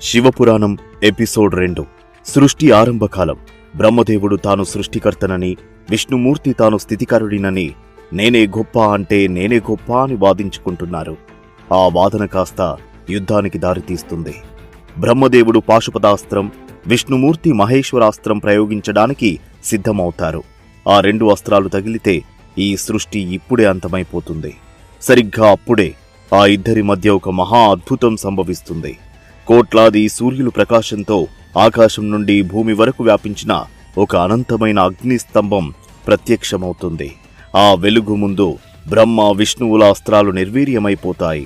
Shiva Purana episode 2 సృష్టి ఆరంభకాలం. బ్రహ్మదేవుడు తాను సృష్టికర్తనని, విష్ణుమూర్తి తాను స్థితికరుడినని, నేనే గొప్ప అంటే నేనే గొప్ప అని వాదించుకుంటున్నారు. ఆ వాదన కాస్త యుద్ధానికి దారితీస్తుంది. బ్రహ్మదేవుడు పాశుపతాస్త్రం, విష్ణుమూర్తి మహేశ్వరాస్త్రం ప్రయోగించడానికి సిద్ధమవుతారు. ఆ 2 అస్త్రాలు తగిలితే ఈ సృష్టి ఇప్పుడే అంతమైపోతుంది. సరిగ్గా అప్పుడే ఆ ఇద్దరి మధ్య ఒక మహా అద్భుతం సంభవిస్తుంది. కోట్లాది సూర్యులు ప్రకాశంతో ఆకాశం నుండి భూమి వరకు వ్యాపించిన ఒక అనంతమైన అగ్నిస్తంభం ప్రత్యక్షమవుతుంది. ఆ వెలుగు ముందు బ్రహ్మ విష్ణువుల అస్త్రాలు నిర్వీర్యమైపోతాయి.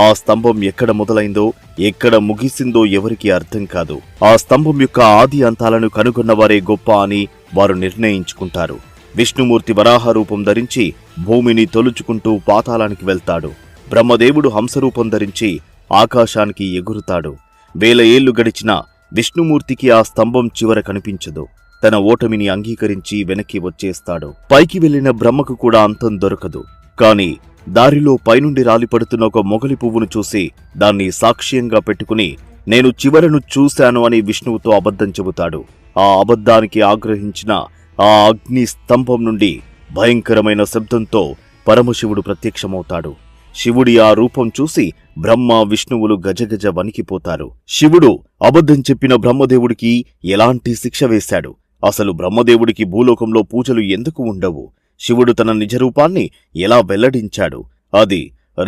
ఆ స్తంభం ఎక్కడ మొదలైందో ఎక్కడ ముగిసిందో ఎవరికీ అర్థం కాదు. ఆ స్తంభం యొక్క ఆది అంతాలను కనుగొన్నవారే గొప్ప అని వారు నిర్ణయించుకుంటారు. విష్ణుమూర్తి వరాహ రూపం ధరించి భూమిని తొలుచుకుంటూ పాతాళానికి వెళ్తాడు. బ్రహ్మదేవుడు హంసరూపం ధరించి ఆకాశానికి ఎగురుతాడు. 1000 ఏళ్లు గడిచినా విష్ణుమూర్తికి ఆ స్తంభం చివర కనిపించదు. తన ఓటమిని అంగీకరించి వెనక్కి వచ్చేస్తాడు. పైకి వెళ్లిన బ్రహ్మకు కూడా అంతం దొరకదు. కాని దారిలో పైనుండి రాలిపడుతున్న ఒక మొగలి పువ్వును చూసి దాన్ని సాక్ష్యంగా పెట్టుకుని నేను చివరను చూశాను అని విష్ణువుతో అబద్ధం చెబుతాడు. ఆ అబద్ధానికి ఆగ్రహించిన ఆ అగ్ని స్తంభం నుండి భయంకరమైన శబ్దంతో పరమశివుడు ప్రత్యక్షమవుతాడు. శివుడి ఆ రూపం చూసి బ్రహ్మ విష్ణువులు గజగజ వణికిపోతారు. శివుడు అబద్ధం చెప్పిన బ్రహ్మదేవుడికి ఎలాంటి శిక్ష వేశాడు? అసలు బ్రహ్మదేవుడికి భూలోకంలో పూజలు ఎందుకు ఉండవు? శివుడు తన నిజరూపాన్ని ఎలా వెల్లడించాడు? అది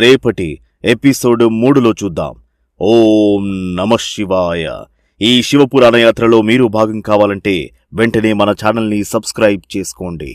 రేపటి ఎపిసోడ్ 3లో చూద్దాం. ఓం నమః శివాయ. ఈ శివపురాణ యాత్రలో మీరు భాగం కావాలంటే వెంటనే మన ఛానల్ని సబ్స్క్రైబ్ చేసుకోండి.